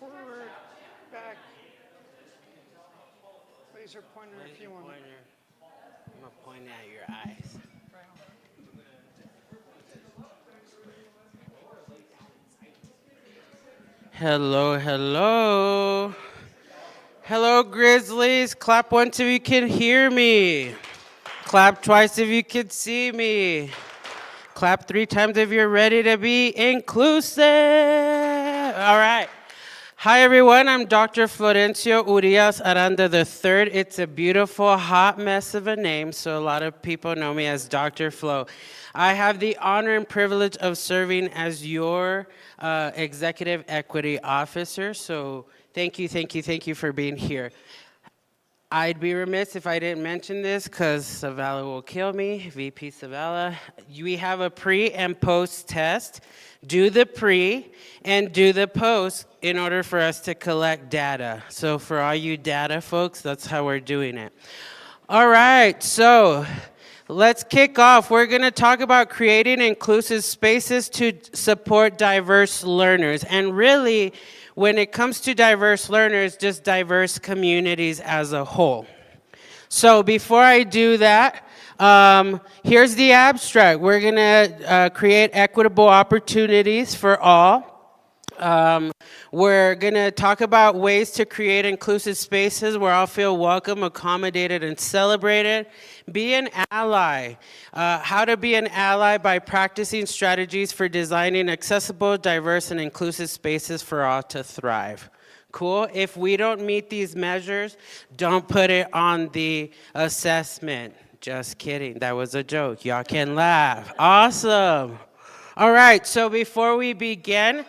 Forward, back, laser pointer if Laser you want. pointer. I'm gonna point at your eyes. Hello, hello. Hello, Grizzlies. Clap once if you can hear me. Clap twice if you can see me. Clap 3 times if you're ready to be inclusive. All right. Hi, everyone. I'm Dr. Florencio Aranda III. It's a beautiful, hot mess of a name, so a lot of people know me as Dr. Flo. I have the honor and privilege of serving as your executive equity officer, so thank you, thank you, thank you for being here. I'd be remiss if I didn't mention this because Savala will kill me, VP Savala. We have a pre and post test. Do the pre and do the post in order for us to collect data. So for all you data folks, that's how we're doing it. All right, so let's kick off. We're going to talk about creating inclusive spaces to support diverse learners. And really, when it comes to diverse learners, just diverse communities as a whole. So before I do that, here's the abstract. We're going to create equitable opportunities for all. We're going to talk about ways to create inclusive spaces where all feel welcome, accommodated, and celebrated. Be an ally. How to be an ally by practicing strategies for designing accessible, diverse, and inclusive spaces for all to thrive. Cool? If we don't meet these measures, don't put it on the assessment. Just kidding. That was a joke. Y'all can laugh. Awesome. All right, so before we begin,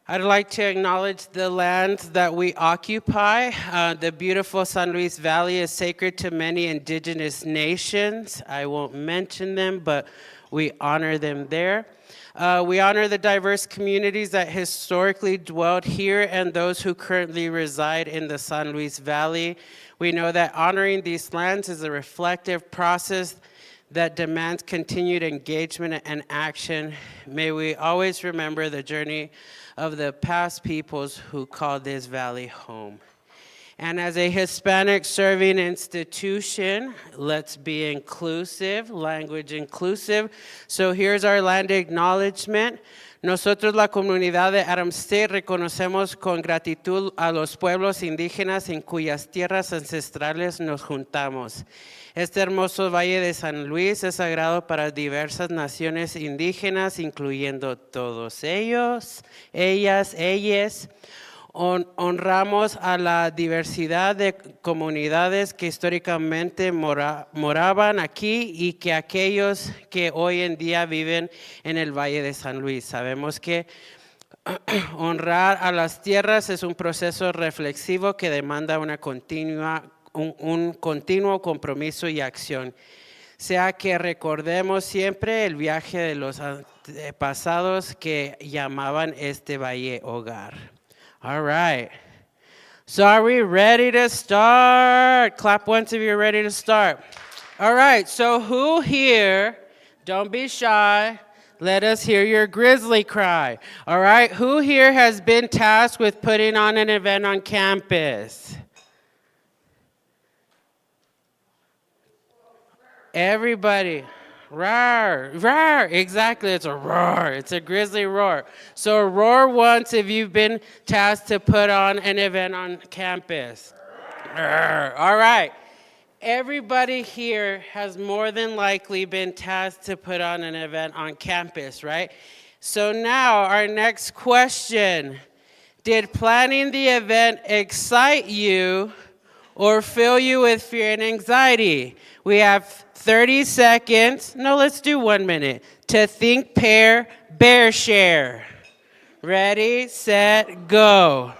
I'd like to acknowledge the lands that we occupy. The beautiful San Luis Valley is sacred to many indigenous nations. I won't mention them, but we honor them there. We honor the diverse communities that historically dwelled here and those who currently reside in the San Luis Valley. We know that honoring these lands is a reflective process that demands continued engagement and action. May we always remember the journey of the past peoples who called this valley home. And as a Hispanic serving institution, let's be inclusive, language inclusive. So here's our land acknowledgement. Nosotros, la comunidad de Adam State, reconocemos con gratitud a los pueblos indígenas en cuyas tierras ancestrales nos juntamos. Este hermoso Valle de San Luis es sagrado para diversas naciones indígenas, incluyendo todos ellos, ellas, ellas. Honramos a la diversidad de comunidades que históricamente moraban aquí y que aquellos que hoy en día viven en el Valle de San Luis. Sabemos que honrar a las tierras es un proceso reflexivo que demanda un continuo compromiso y acción. Sea que recordemos siempre el viaje de los antepasados que llamaban este valle hogar. All right. So are we ready to start? Clap once if you're ready to start. All right. So who here, don't be shy. Let us hear your Grizzly cry. All right. Who here has been tasked with putting on an event on campus? Everybody. Roar, roar, exactly, it's a roar, it's a grizzly roar. So roar once if you've been tasked to put on an event on campus. Roar. All right, everybody here has more than likely been tasked to put on an event on campus, right? So now our next question, did planning the event excite you or fill you with fear and anxiety? We have 30 seconds, no, let's do 1 minute, to think, pair, bear share. Ready, set, go.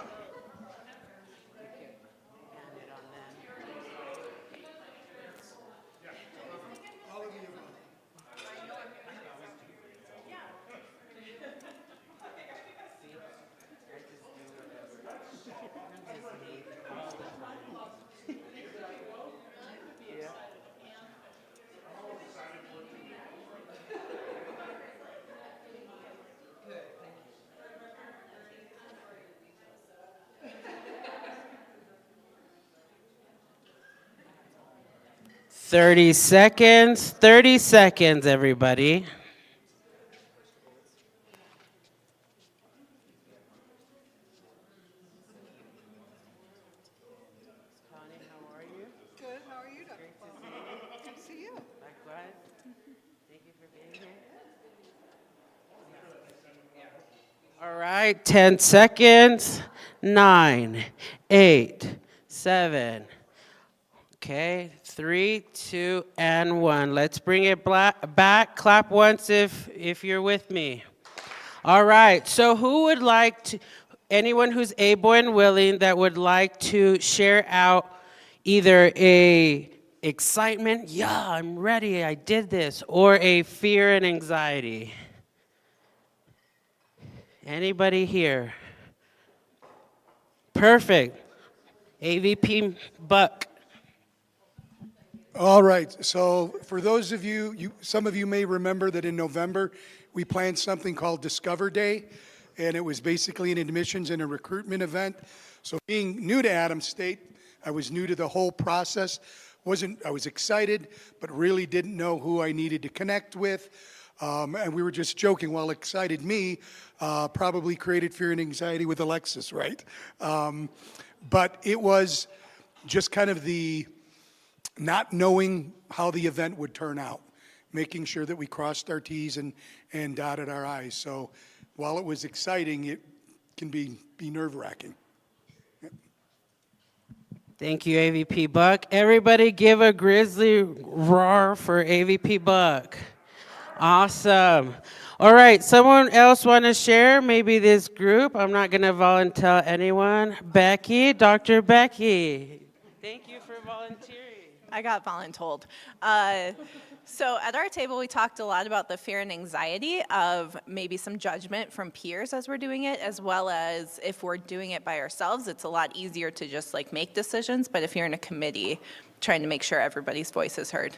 30 seconds. 30 seconds, everybody. Good. How are you, Dr. Good to see you. Likewise. Thank you for being here. All right, 10 seconds. 9, 8, 7. Okay, 3, 2, and 1. Let's bring it back. Clap once if you're with me. All right, so who would like to, anyone who's able and willing that would like to share out either a excitement, yeah, I'm ready, I did this, or a fear and anxiety? Anybody here? Perfect. AVP Buck. All right, so for those of you, some of you may remember that in November, we planned something called Discover Day, and it was basically an admissions and a recruitment event. So being new to Adams State, I was new to the whole process. I was excited, but really didn't know who I needed to connect with. And we were just joking, while excited me probably created fear and anxiety with Alexis, right? But it was just kind of the not knowing how the event would turn out, making sure that we crossed our T's and dotted our I's. So while it was exciting, it can be nerve-wracking. Yep. Thank you, AVP Buck. Everybody give a Grizzly roar for AVP Buck. Awesome. All right, someone else want to share? Maybe this group. I'm not going to volunteer anyone. Becky, Dr. Becky. Thank you for volunteering. I got voluntold. So at our table, we talked a lot about the fear and anxiety of maybe some judgment from peers as we're doing it, as well as if we're doing it by ourselves, it's a lot easier to just like make decisions. But if you're in a committee, trying to make sure everybody's voice is heard.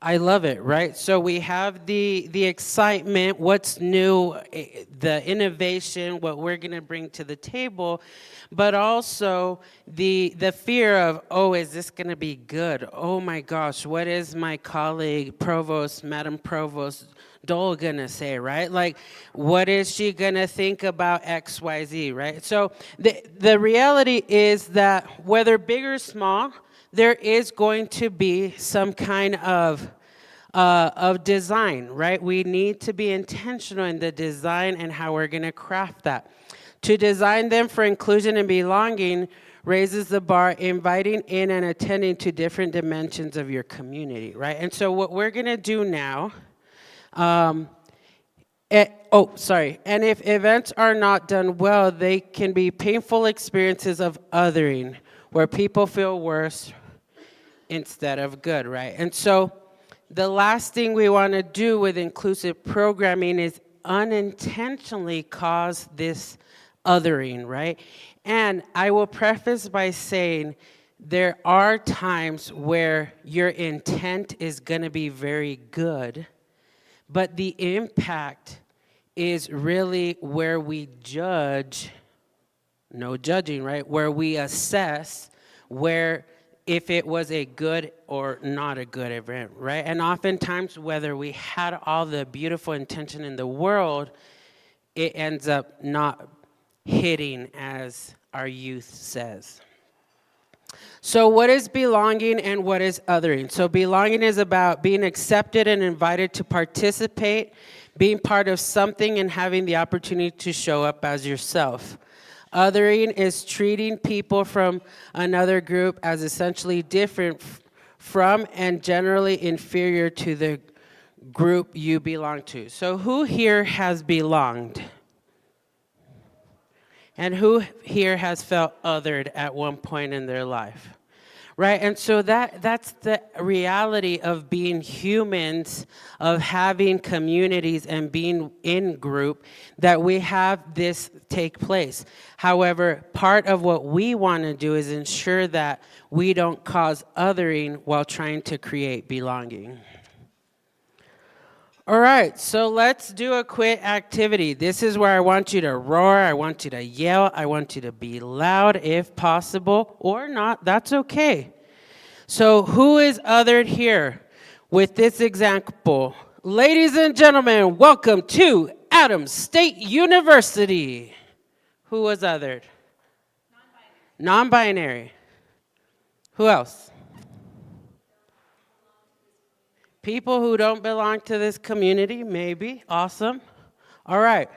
I love it, right? So we have the excitement, what's new, the innovation, what we're going to bring to the table, but also the fear of, oh, is this going to be good? Oh my gosh, what is my colleague, Provost, Madam Provost Dole going to say, right? Like, what is she going to think about XYZ, right? So the reality is that whether big or small, there is going to be some kind of design, right? We need to be intentional in the design and how we're going to craft that. To design them for inclusion and belonging raises the bar, inviting in and attending to different dimensions of your community, right? And so what we're going to do now, and if events are not done well, they can be painful experiences of othering, where people feel worse instead of good, right? And so the last thing we want to do with inclusive programming is unintentionally cause this othering, right? And I will preface by saying there are times where your intent is going to be very good, but the impact is really where we judge, no judging, right? Where we assess where if it was a good or not a good event, right? And oftentimes, whether we had all the beautiful intention in the world, it ends up not hitting as our youth says. So what is belonging and what is othering? So belonging is about being accepted and invited to participate, being part of something and having the opportunity to show up as yourself. Othering is treating people from another group as essentially different from and generally inferior to the group you belong to. So who here has belonged? And who here has felt othered at one point in their life? Right, and so that's the reality of being humans, of having communities and being in group, that we have this take place. However, part of what we want to do is ensure that we don't cause othering while trying to create belonging. All right, so let's do a quick activity. This is where I want you to roar, I want you to yell, I want you to be loud if possible, or not, that's okay. So who is othered here with this example? Ladies and gentlemen, welcome to Adams State University. Who was othered? Non-binary. Who else? People who don't belong to this community, maybe. Awesome. All right.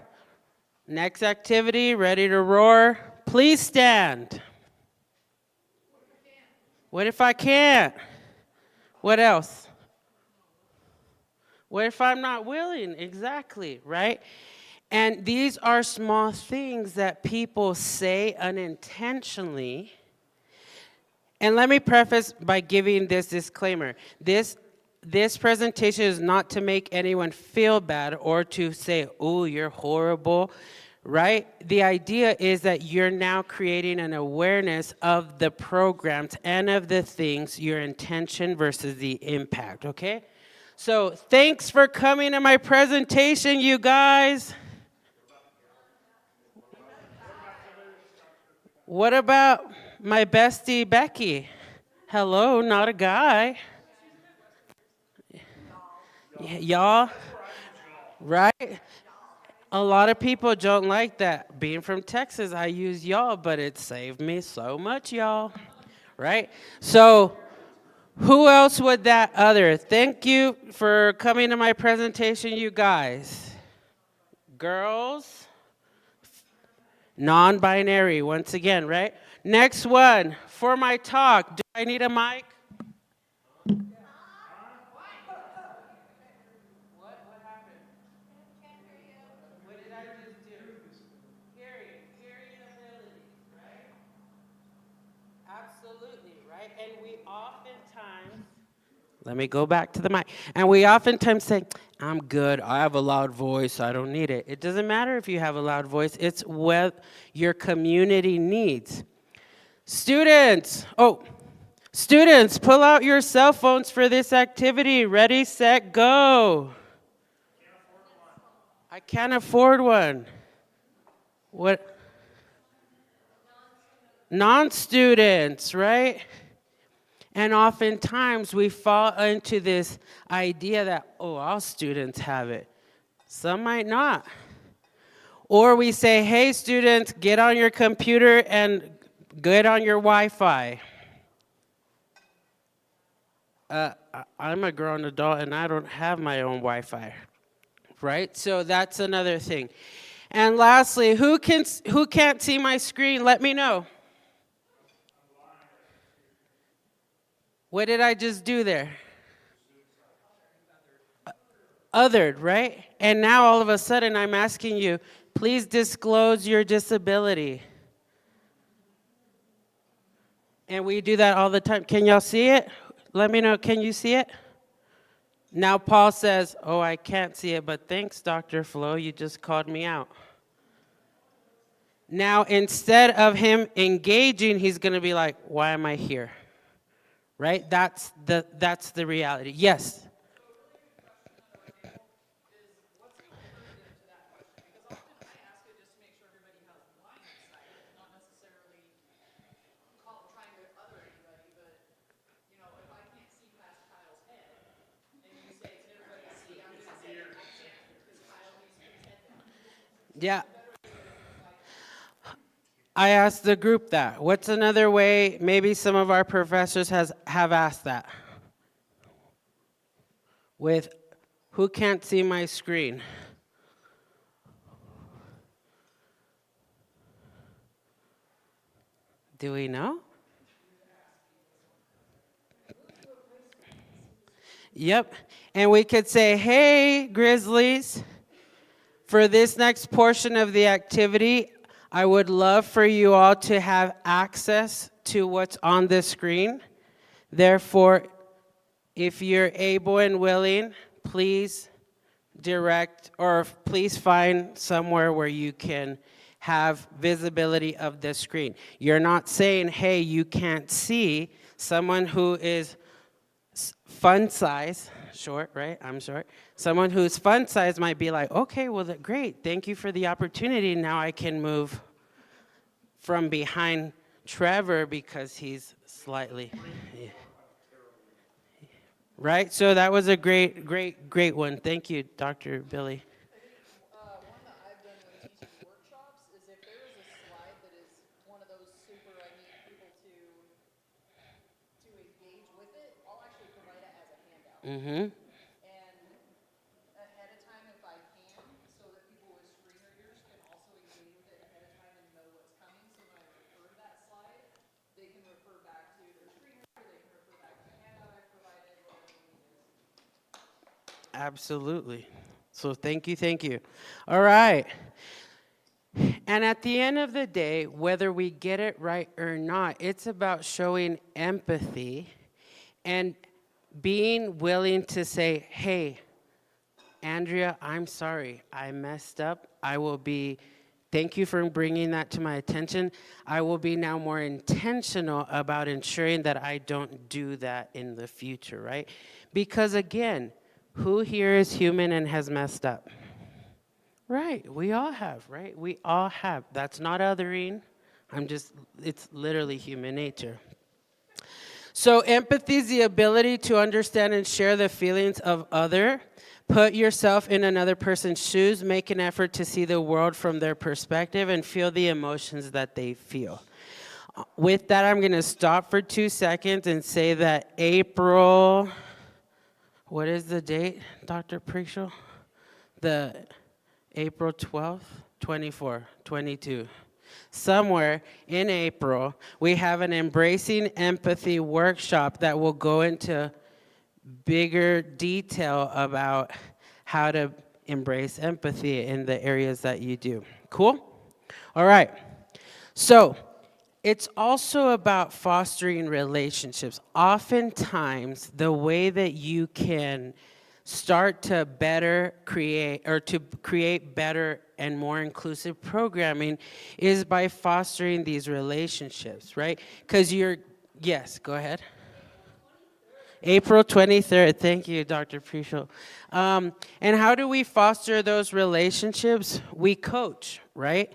Next activity, ready to roar. Please stand. What if I can't? What else? What if I'm not willing? Exactly, right? And these are small things that people say unintentionally. And let me preface by giving this disclaimer. This presentation is not to make anyone feel bad or to say, oh, you're horrible, right? The idea is that you're now creating an awareness of the programs and of the things, your intention versus the impact, okay? So thanks for coming to my presentation, you guys. What about my bestie, Becky? Hello, not a guy. Y'all, right? A lot of people don't like that. Being from Texas, I use y'all, but it saved me so much, y'all, right? So who else would that other? Thank you for coming to my presentation, you guys. Girls. Non-binary, once again, right? Next one, for my talk, do I need a mic? What happened? Can't hear you. What did I just do? Hearing abilities, right? Absolutely, right? And we oftentimes, let me go back to the mic. And we oftentimes say, I'm good, I have a loud voice, I don't need it. It doesn't matter if you have a loud voice, it's what your community needs. Students, pull out your cell phones for this activity. Ready, set, go. I can't afford one. What? Non-students, right? And oftentimes we fall into this idea that, all students have it. Some might not. Or we say, hey, students, get on your computer and get on your Wi-Fi. I'm a grown adult and I don't have my own Wi-Fi, right? So that's another thing. And lastly, who can't see my screen? Let me know. What did I just do there? Othered, right? And now all of a sudden I'm asking you, please disclose your disability. And we do that all the time. Can y'all see it? Let me know, can you see it? Now Paul says, I can't see it, but thanks, Dr. Flo, you just called me out. Now instead of him engaging, he's gonna be like, why am I here? Right? That's the reality. Yes. Yeah. I asked the group that. What's another way? Maybe some of our professors have asked that. With who can't see my screen? Do we know? Yep. And we could say, hey, Grizzlies, for this next portion of the activity, I would love for you all to have access to what's on the screen. Therefore, if you're able and willing, please direct or please find somewhere where you can have visibility of the screen. You're not saying, hey, you can't see. Someone who is fun size, short, right? I'm short. Someone who's fun size might be like, okay, well, great. Thank you for the opportunity. Now I can move from behind Trevor because he's slightly. Yeah. right? So that was a great one. Thank you, Dr. Billy. One that I've done when teaching workshops is if there is a slide that is one of those super, I need people to engage with it, I'll actually provide it as a handout. Mm-hmm. And ahead of time if I can, so that people with screen readers can also engage with it ahead of time and know what's coming. So when I refer to that slide, they can refer back to their screen reader, they can refer back to the handout I provided, whatever the need is. Absolutely. So thank you. All right. And at the end of the day, whether we get it right or not, it's about showing empathy and being willing to say, hey, Andrea, I'm sorry. I messed up. Thank you for bringing that to my attention. I will be now more intentional about ensuring that I don't do that in the future, right? Because again, who here is human and has messed up? Right, we all have, right? We all have. That's not othering. It's literally human nature. So empathy is the ability to understand and share the feelings of other. Put yourself in another person's shoes, make an effort to see the world from their perspective and feel the emotions that they feel. With that, I'm going to stop for 2 seconds and say that April, what is the date, Dr. Preachel? The April 12th, 24, 22. Somewhere in April, we have an Embracing Empathy workshop that will go into bigger detail about how to embrace empathy in the areas that you do. Cool? All right. So it's also about fostering relationships. Oftentimes, the way that you can start to better create or to create better and more inclusive programming is by fostering these relationships, right? Because yes, go ahead. April 23rd. Thank you, Dr. Preachel. And how do we foster those relationships? We coach, right?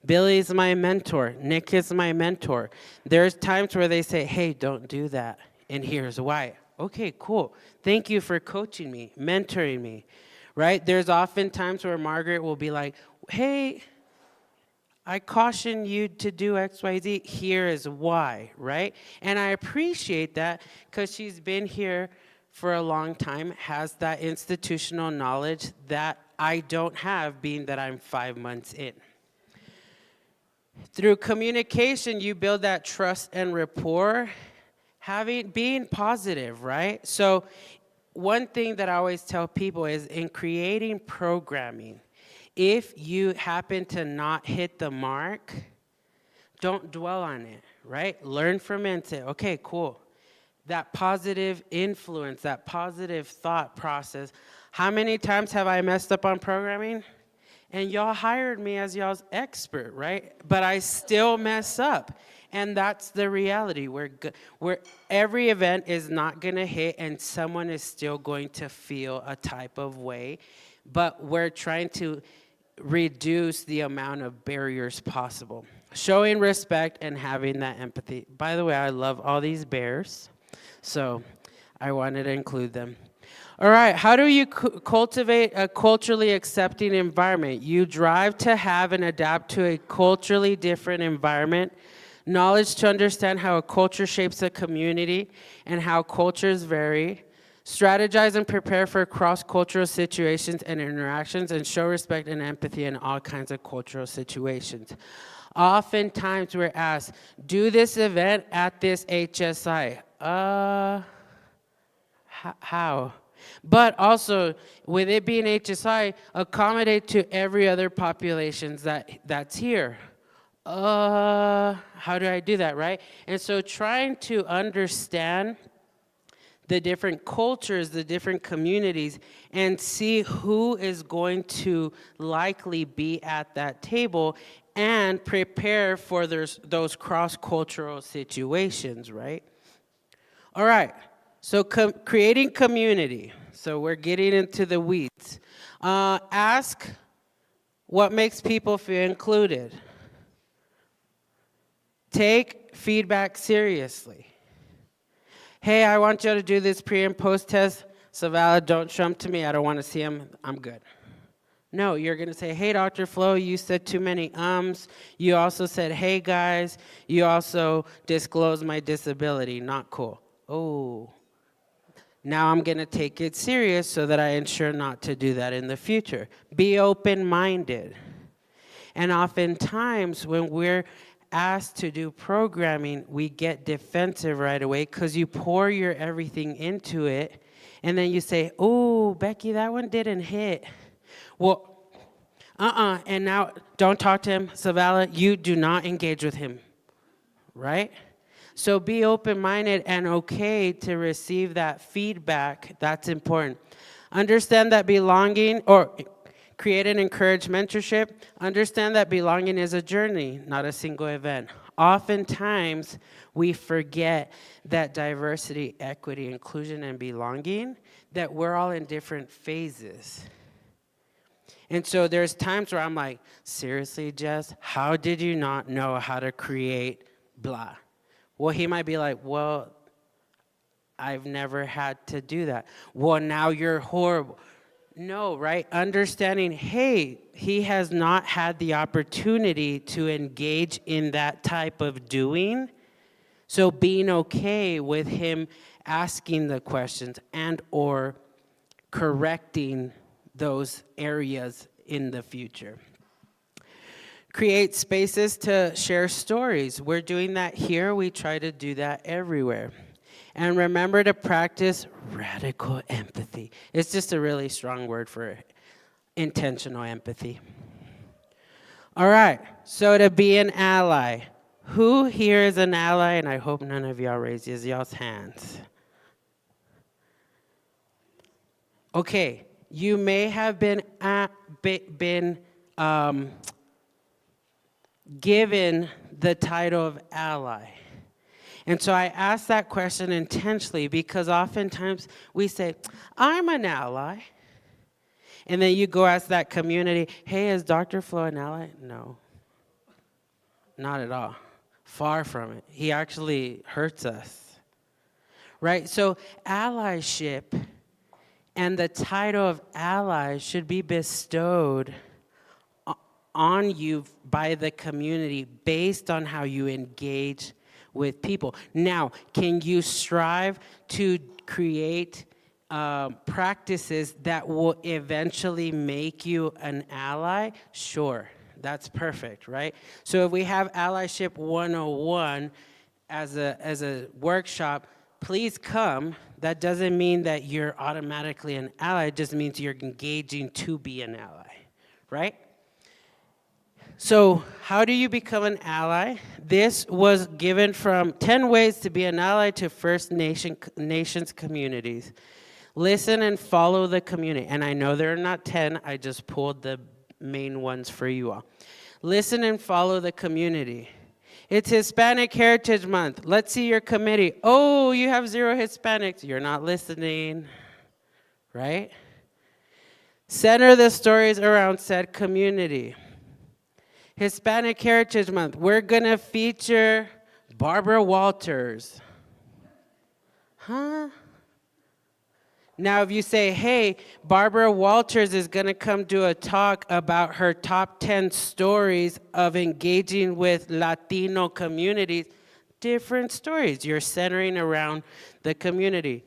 Billy's my mentor. Nick is my mentor. There's times where they say, hey, don't do that. And here's why. Okay, cool. Thank you for coaching me, mentoring me, right? There's often times where Margaret will be like, hey, I caution you to do X, Y, Z. Here is why, right? And I appreciate that because she's been here for a long time, has that institutional knowledge that I don't have, being that I'm 5 months in. Through communication, you build that trust and rapport, being positive, right? So one thing that I always tell people is in creating programming, if you happen to not hit the mark, don't dwell on it, right? Learn from it and say, okay, cool. That positive influence, that positive thought process. How many times have I messed up on programming? And y'all hired me as y'all's expert, right? But I still mess up. And that's the reality. Where every event is not going to hit and someone is still going to feel a type of way. But we're trying to reduce the amount of barriers possible. Showing respect and having that empathy. By the way, I love all these bears, so I wanted to include them. All right, how do you cultivate a culturally accepting environment? You drive to have and adapt to a culturally different environment. Knowledge to understand how a culture shapes a community and how cultures vary. Strategize and prepare for cross-cultural situations and interactions, and show respect and empathy in all kinds of cultural situations. Oftentimes we're asked, do this event at this HSI. How? But also, with it being HSI, accommodate to every other population that's here. How do I do that, right? And so trying to understand the different cultures, the different communities, and see who is going to likely be at that table and prepare for those cross-cultural situations, right? All right, so creating community. So we're getting into the weeds. Ask what makes people feel included. Take feedback seriously. Hey, I want you to do this pre and post test. Savala, don't show him to me. I don't want to see him. I'm good. No, you're going to say, hey, Dr. Flo, you said too many ums. You also said, hey, guys. You also disclosed my disability. Not cool. Oh. Now I'm going to take it serious so that I ensure not to do that in the future. Be open-minded. And oftentimes when we're asked to do programming, we get defensive right away because you pour your everything into it, and then you say, oh, Becky, that one didn't hit. Well, and now don't talk to him. Savala, you do not engage with him, right? So be open-minded and okay to receive that feedback. That's important. Understand that belonging, or create and encourage mentorship. Understand that belonging is a journey, not a single event. Oftentimes, we forget that diversity, equity, inclusion, and belonging, that we're all in different phases. And so there's times where I'm like, seriously, Jess, how did you not know how to create blah? Well, he might be like, well, I've never had to do that. Well, now you're horrible. No, right? Understanding, hey, he has not had the opportunity to engage in that type of doing. So being okay with him asking the questions and or correcting those areas in the future. Create spaces to share stories. We're doing that here. We try to do that everywhere. And remember to practice radical empathy. It's just a really strong word for intentional empathy. All right, so to be an ally. Who here is an ally? And I hope none of y'all raise y'all's hands. Okay, you may have been given the title of ally. And so I ask that question intentionally because oftentimes we say, I'm an ally. And then you go ask that community, hey, is Dr. Flo an ally? No, not at all. Far from it. He actually hurts us, right? So allyship and the title of ally should be bestowed on you by the community based on how you engage with people. Now, can you strive to create practices that will eventually make you an ally? Sure, that's perfect, right? So if we have Allyship 101 as a workshop, please come. That doesn't mean that you're automatically an ally. It just means you're engaging to be an ally, right? So how do you become an ally? This was given from 10 ways to be an ally to First Nations communities. Listen and follow the community. And I know there are not 10. I just pulled the main ones for you all. Listen and follow the community. It's Hispanic Heritage Month. Let's see your committee. Oh, you have 0 Hispanics. You're not listening, right? Center the stories around said community. Hispanic Heritage Month, we're going to feature Barbara Walters. Huh? Now, if you say, hey, Barbara Walters is going to come do a talk about her top 10 stories of engaging with Latino communities, different stories. You're centering around the community.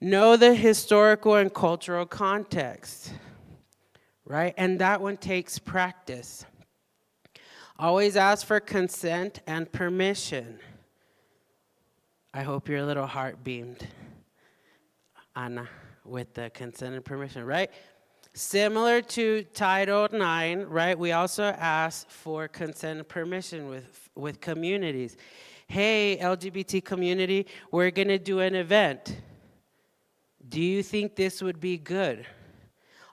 Know the historical and cultural context, right? And that one takes practice. Always ask for consent and permission. I hope your little heart beamed, Anna, with the consent and permission, right? Similar to Title IX, right? We also ask for consent and permission with communities. Hey, LGBT community, we're going to do an event. Do you think this would be good?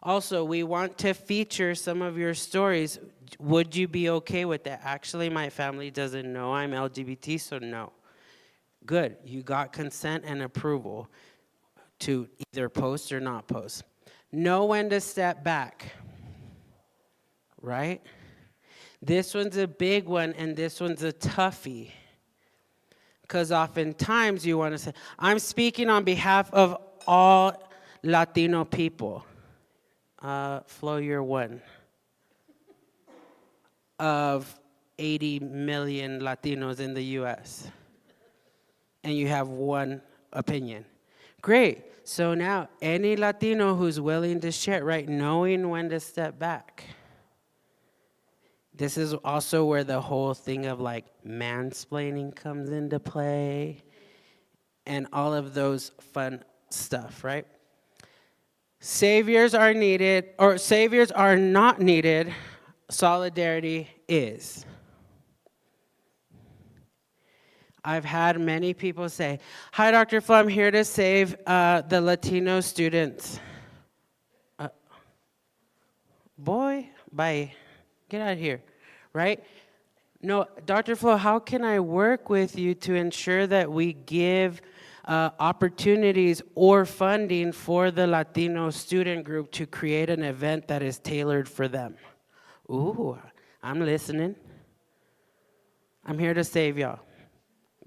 Also, we want to feature some of your stories. Would you be okay with that? Actually, my family doesn't know I'm LGBT, so no. Good, you got consent and approval to either post or not post. Know when to step back, right? This one's a big one, and this one's a toughie. Because oftentimes you want to say, I'm speaking on behalf of all Latino people. Flo, you're one of 80 million Latinos in the US. And you have one opinion. Great. So now any Latino who's willing to share, right, knowing when to step back. This is also where the whole thing of like mansplaining comes into play and all of those fun stuff, right? Saviors are needed, or saviors are not needed. Solidarity is. I've had many people say, hi, Dr. Flo, I'm here to save the Latino students. Boy, bye. Get out of here, right? No, Dr. Flo, how can I work with you to ensure that we give opportunities or funding for the Latino student group to create an event that is tailored for them? Ooh, I'm listening. I'm here to save y'all.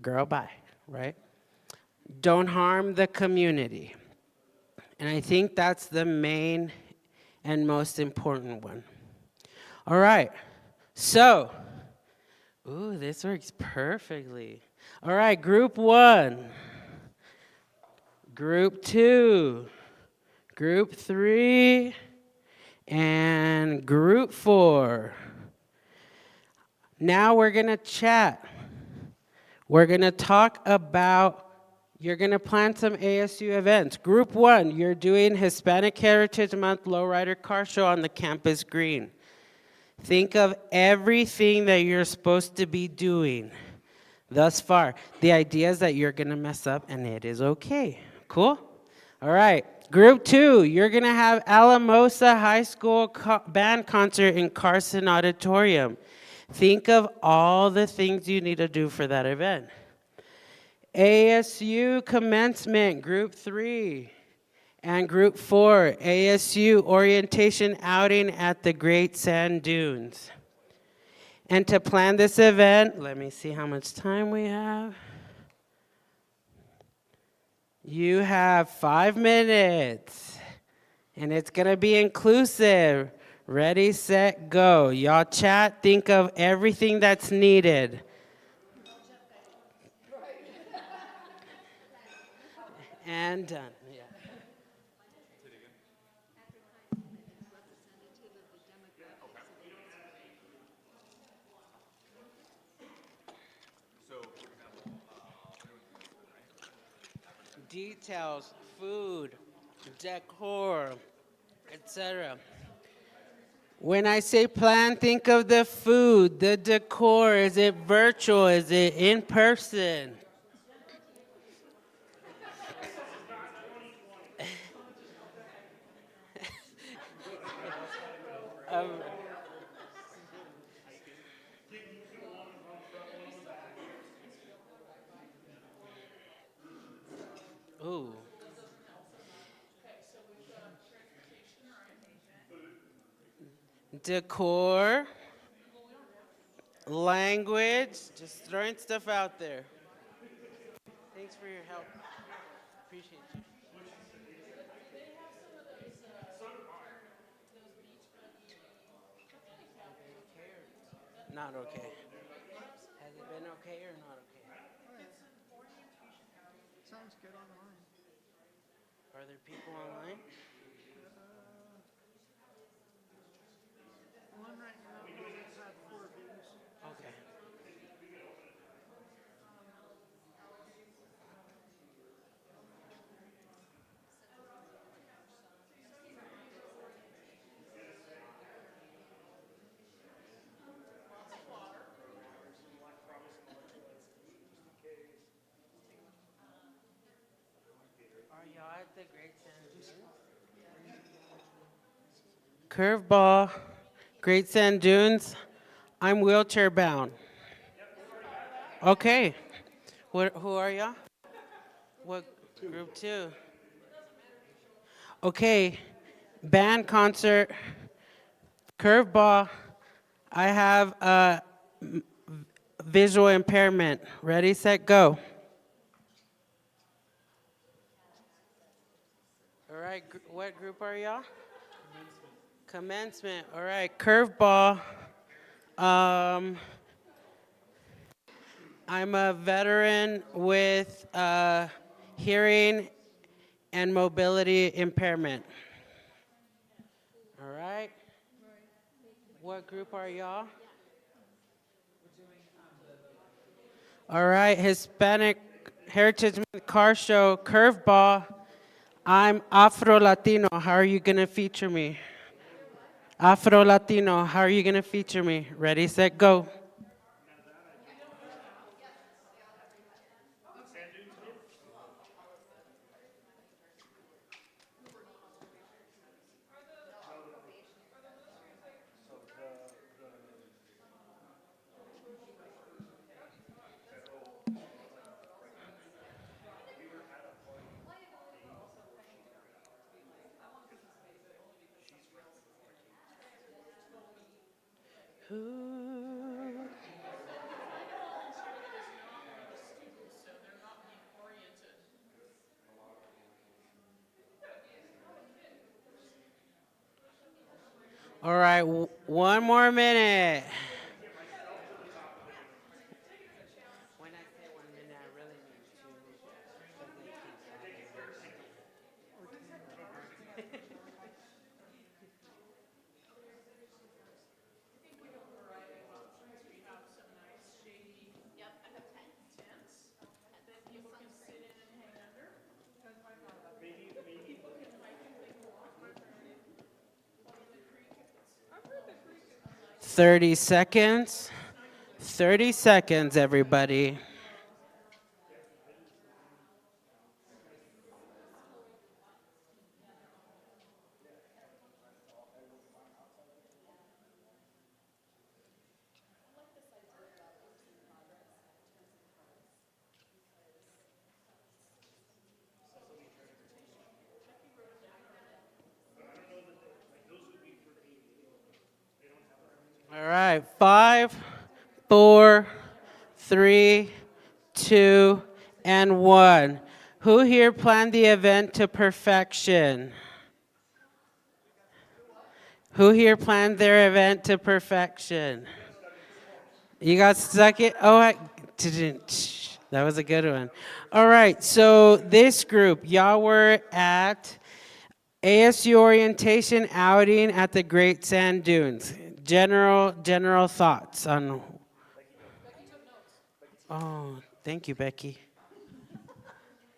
Girl, bye, right? Don't harm the community. And I think that's the main and most important one. All right, so, ooh, this works perfectly. All right, group 1, group 2, group 3, and group 4. Now we're gonna chat. We're gonna talk about, you're gonna plan some ASU events. Group 1, you're doing Hispanic Heritage Month Lowrider Car Show on the campus green. Think of everything that you're supposed to be doing thus far. The idea is that you're gonna mess up and it is okay. Cool? All right. Group 2, you're gonna have Alamosa High School band concert in Carson Auditorium. Think of all the things you need to do for that event. ASU commencement, group 3. And group 4, ASU orientation outing at the Great Sand Dunes. And to plan this event, let me see how much time we have. You have 5 minutes. And it's gonna be inclusive. Ready, set, go. Y'all chat, think of everything that's needed. And done. Yeah. Details, food, decor, etc. When I say plan, think of the food, the decor. Is it virtual? Is it in person? Ooh. Decor, language, just throwing stuff out there. Thanks for your help. Appreciate you. Not okay. Has it been okay or not okay? Sounds good online. Are there people online? One right now, it's had 4 views. Okay. Are y'all at the Great Sand Dunes? Curveball, Great Sand Dunes. I'm wheelchair bound. Okay. Who are y'all? What group 2? Okay. Band concert. Curveball. I have visual impairment. Ready, set, go. right, what group are y'all? Commencement. All right, curveball. I'm a veteran with hearing and mobility impairment. All right. What group are y'all? All right, Hispanic Heritage Month Car Show, curveball. I'm Afro Latino. How are you gonna feature me? Afro Latino. How are you gonna feature me? Ready, set, go. Ooh. 1 more minute. When I say 1 minute, I really mean 2. Thirty seconds. 30 seconds, everybody. All right, 5, 4, 3, 2, and 1. Who here planned the event to perfection? Who here planned their event to perfection? You got stuck it? Oh, that was a good one. All right, so this group, y'all were at ASU orientation outing at the Great Sand Dunes. General thoughts on. Oh, thank you, Becky.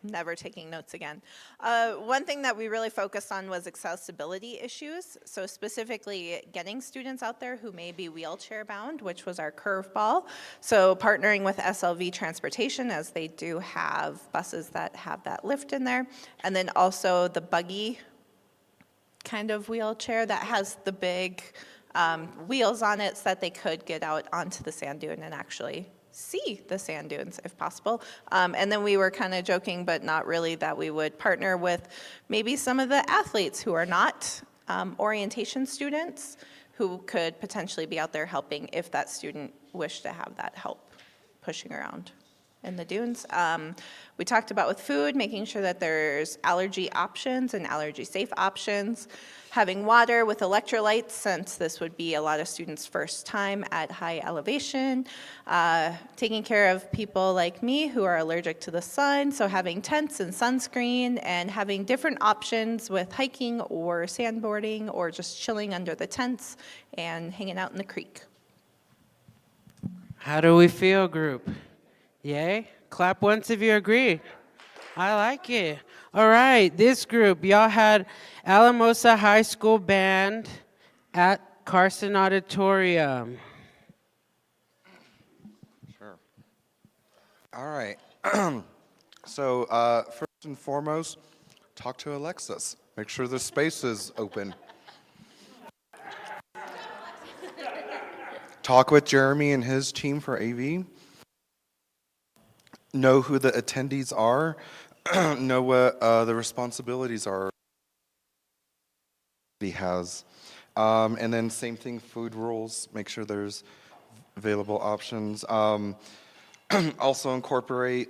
Never taking notes again. One thing that we really focused on was accessibility issues. So specifically getting students out there who may be wheelchair bound, which was our curveball. So partnering with SLV Transportation, as they do have buses that have that lift in there. And then also the buggy kind of wheelchair that has the big wheels on it so that they could get out onto the sand dune and actually see the sand dunes if possible. And then we were kind of joking, but not really, that we would partner with maybe some of the athletes who are not orientation students who could potentially be out there helping if that student wished to have that help pushing around in the dunes. We talked about with food, making sure that there's allergy options and allergy safe options. Having water with electrolytes, since this would be a lot of students' first time at high elevation. Taking care of people like me who are allergic to the sun, so having tents and sunscreen, and having different options with hiking or sandboarding or just chilling under the tents and hanging out in the creek. How do we feel, group? Yay? Clap once if you agree. I like it. All right, this group, y'all had Alamosa High School Band at Carson Auditorium. Sure. All right. So first and foremost, talk to Alexis. Make sure the space is open. Talk with Jeremy and his team for AV. Know who the attendees are. Know what the responsibilities are he has. And then same thing, food rules. Make sure there's available options. Also incorporate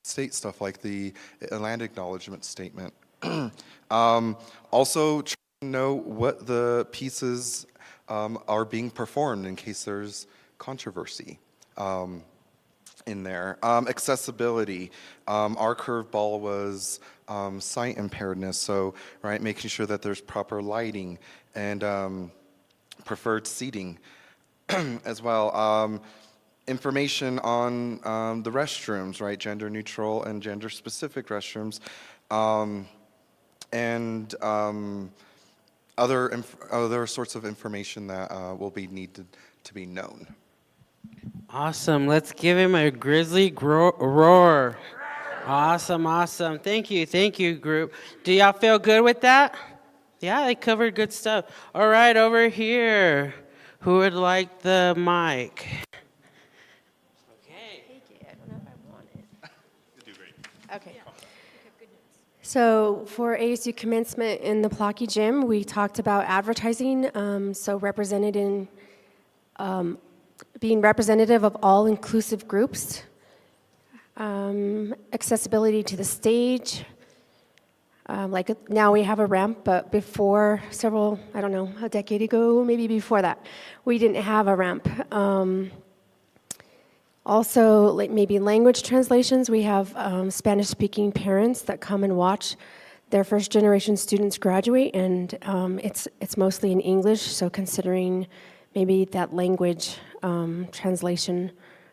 state stuff like the land acknowledgement statement. Also, try to know what the pieces are being performed in case there's controversy in there. Accessibility. Our curveball was sight impairedness, so right, making sure that there's proper lighting and preferred seating as well. Information on the restrooms, right, gender neutral and gender specific restrooms, and other sorts of information that will be needed to be known. Awesome. Let's give him a Grizzly roar. Awesome, awesome. Thank you, group. Do y'all feel good with that? Yeah, they covered good stuff. All right, over here. Who would like the mic? Okay. Take it. I don't know if I want it. You do great. Okay. So for ASU commencement in the Plocky Gym, we talked about advertising, so represented in being representative of all inclusive groups, accessibility to the stage. Like now we have a ramp, but before I don't know, a decade ago, maybe before that, we didn't have a ramp. Also, like maybe language translations. We have Spanish-speaking parents that come and watch their first-generation students graduate, and it's mostly in English. So considering maybe that language translation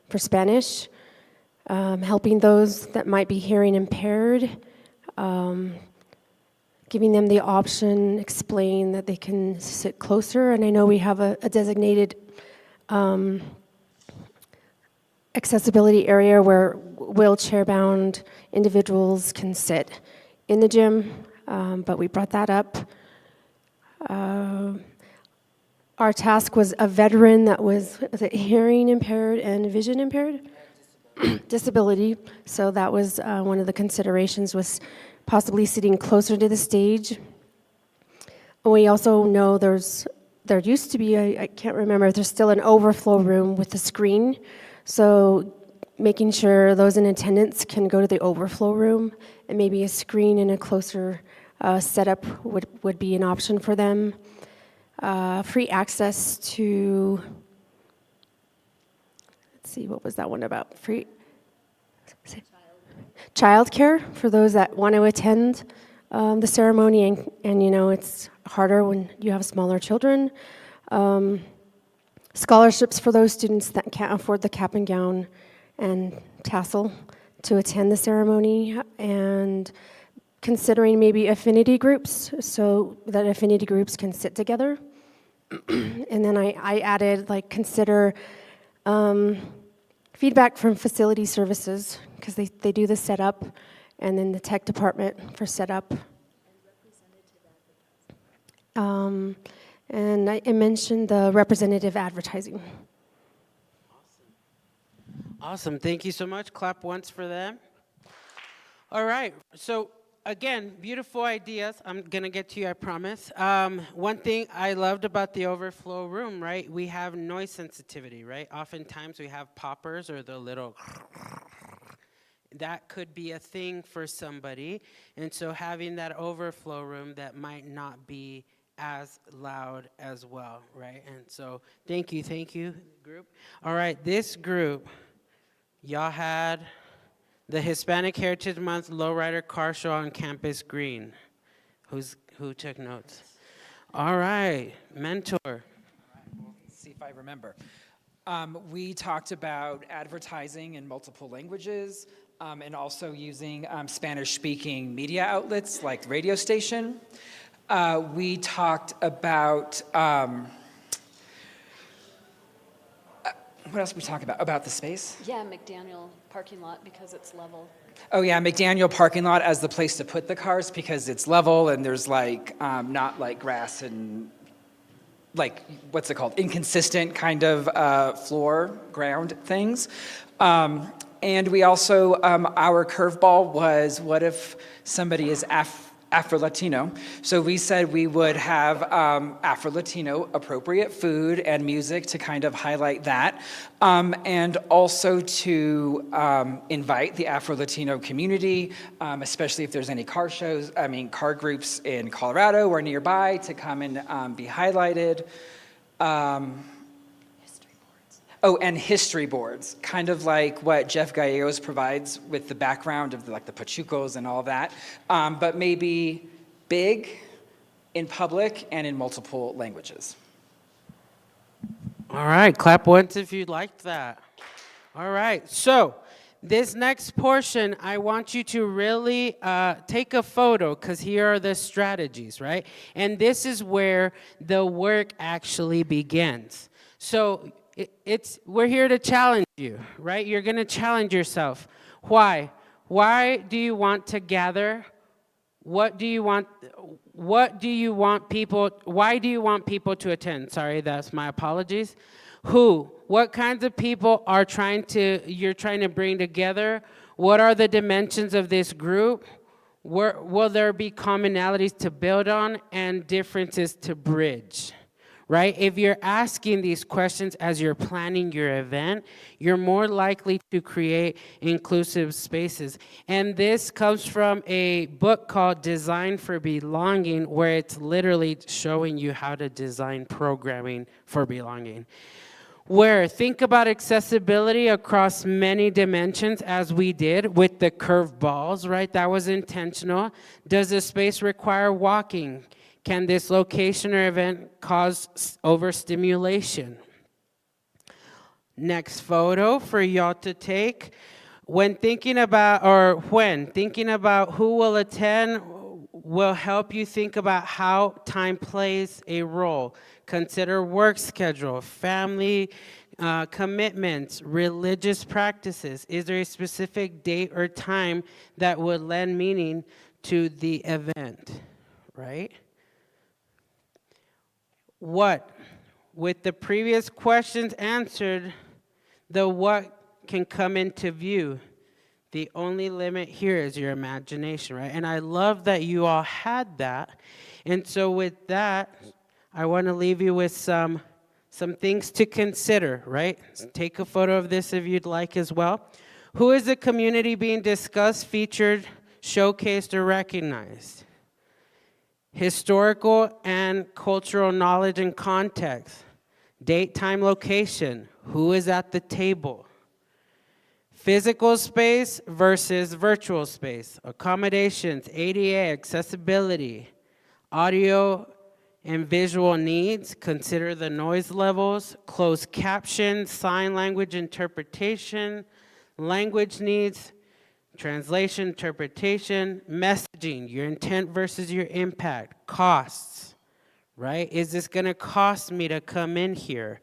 for Spanish, helping those that might be hearing impaired, giving them the option, explain that they can sit closer. And I know we have a designated accessibility area where wheelchair-bound individuals can sit in the gym, but we brought that up. Our task was a veteran that was it hearing impaired and vision impaired? Disability. So that was one of the considerations, was possibly sitting closer to the stage. We also know there used to be, I can't remember if there's still an overflow room with a screen. So making sure those in attendance can go to the overflow room, and maybe a screen and a closer setup would be an option for them. Free access to, let's see, what was that one about? Free childcare for those that want to attend the ceremony, and you know, it's harder when you have smaller children. Scholarships for those students that can't afford the cap and gown and tassel to attend the ceremony, and considering maybe affinity groups so that affinity groups can sit together. And then I added, like, consider feedback from facility services, because they do the setup, and then the tech department for setup. And I mentioned the representative advertising. Awesome. Thank you so much. Clap once for them. All right. So again, beautiful ideas. I'm going to get to you, I promise. One thing I loved about the overflow room, right? We have noise sensitivity, right? Oftentimes we have poppers or the little that could be a thing for somebody. And so having that overflow room that might not be as loud as well, right? And so thank you, group. All right, this group, y'all had the Hispanic Heritage Month Lowrider Car Show on Campus Green. Who took notes? All right, mentor. All right, we'll see if I remember. We talked about advertising in multiple languages, and also using Spanish-speaking media outlets like the radio station. We talked about, what else did we talk about? About the space? Yeah, McDaniel parking lot because it's level. Oh yeah, McDaniel parking lot as the place to put the cars because it's level and there's like, not like grass and like, what's it called? Inconsistent kind of floor, ground things. And we also, our curveball was, what if somebody is Afro-Latino. So we said we would have Afro-Latino appropriate food and music to kind of highlight that, and also to invite the Afro-Latino community, especially if there's any car groups in Colorado or nearby, to come and be highlighted. Oh, and history boards, kind of like what Jeff Gallegos provides with the background of the Pachucos and all that, but maybe big, in public, and in multiple languages. All right, clap once if you liked that. All right, so this next portion, I want you to really take a photo, because here are the strategies, right? And this is where the work actually begins. So we're here to challenge you, right? You're going to challenge yourself. Why? Why do you want to gather? Why do you want people to attend? Sorry, that's my apologies. Who? What kinds of people you're trying to bring together? What are the dimensions of this group? Will there be commonalities to build on and differences to bridge? Right? If you're asking these questions as you're planning your event, you're more likely to create inclusive spaces. And this comes from a book called Design for Belonging, where it's literally showing you how to design programming for belonging. Where think about accessibility across many dimensions, as we did with the curved balls, right? That was intentional. Does the space require walking? Can this location or event cause overstimulation? Next photo for y'all to take. When thinking about who will attend, will help you think about how time plays a role. Consider work schedule, family commitments, religious practices. Is there a specific date or time that would lend meaning to the event, right? What? With the previous questions answered, the what can come into view. The only limit here is your imagination, right? And I love that you all had that. And so with that, I want to leave you with some things to consider, right? Take a photo of this if you'd like as well. Who is the community being discussed, featured, showcased, or recognized? Historical and cultural knowledge and context. Date, time, location. Who is at the table? Physical space versus virtual space. Accommodations, ADA, accessibility. Audio and visual needs. Consider the noise levels. Closed caption, sign language interpretation. Language needs. Translation, interpretation, messaging, your intent versus your impact, costs, right? Is this going to cost me to come in here?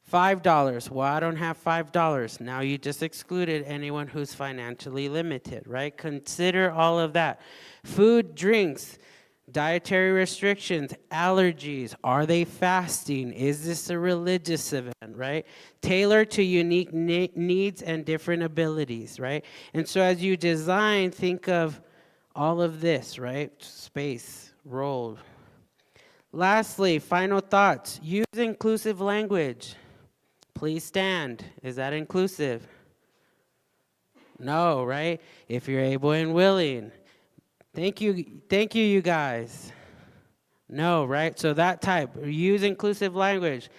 $5. Well, I don't have $5. Now you just excluded anyone who's financially limited, right? Consider all of that. Food, drinks, dietary restrictions, allergies. Are they fasting? Is this a religious event, right? Tailor to unique needs and different abilities, right? And so as you design, think of all of this, right? Space, role. Lastly, final thoughts. Use inclusive language. Please stand. Is that inclusive? No, right? If you're able and willing. Thank you, you guys. No, right? So that type, use inclusive language.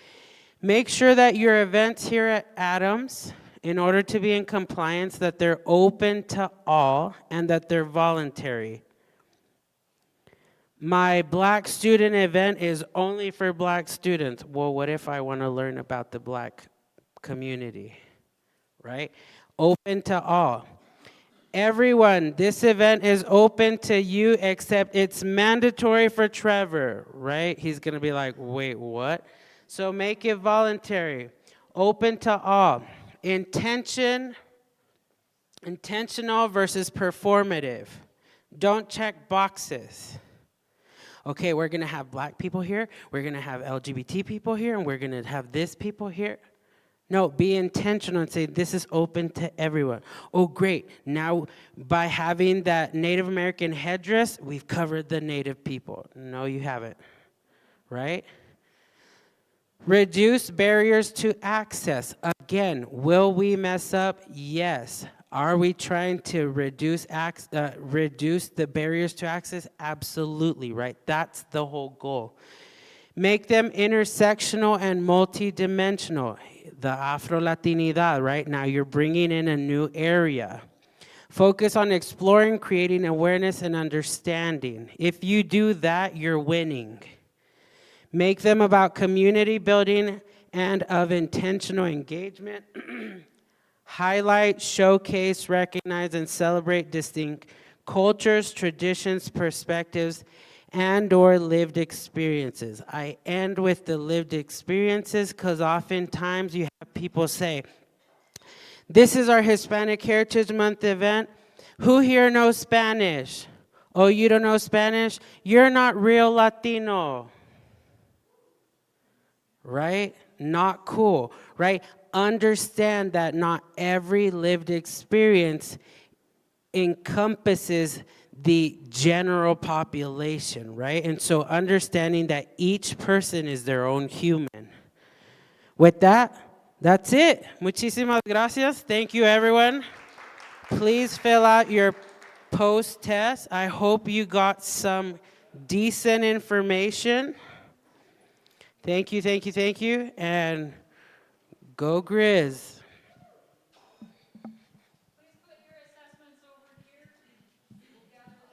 Make sure that your events here at Adams, in order to be in compliance, that they're open to all and that they're voluntary. My Black student event is only for Black students. Well, what if I want to learn about the Black community, right? Open to all. Everyone, this event is open to you, except it's mandatory for Trevor, right? He's going to be like, wait, what? So make it voluntary. Open to all. Intentional versus performative. Don't check boxes. Okay, we're going to have Black people here, we're going to have LGBT people here, and we're going to have this people here. No, be intentional and say, this is open to everyone. Oh, great. Now, by having that Native American headdress, we've covered the Native people. No, you haven't, right? Reduce barriers to access. Again, will we mess up? Yes. Are we trying to reduce the barriers to access? Absolutely, right? That's the whole goal. Make them intersectional and multidimensional. The Afro-Latinidad, right? Now you're bringing in a new area. Focus on exploring, creating awareness and understanding. If you do that, you're winning. Make them about community building and of intentional engagement. Highlight, showcase, recognize, and celebrate distinct cultures, traditions, perspectives, and/or lived experiences. I end with the lived experiences because oftentimes you have people say, this is our Hispanic Heritage Month event. Who here knows Spanish? Oh, you don't know Spanish? You're not real Latino. Right? Not cool, right? Understand that not every lived experience encompasses the general population, right? And so understanding that each person is their own human. With that, that's it. Muchísimas gracias. Thank you, everyone. Please fill out your post-test. I hope you got some decent information. Thank you, thank you, thank you. And go Grizz.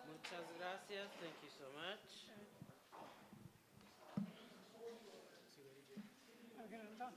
Muchas gracias. Thank you so much. Okay, I'm done.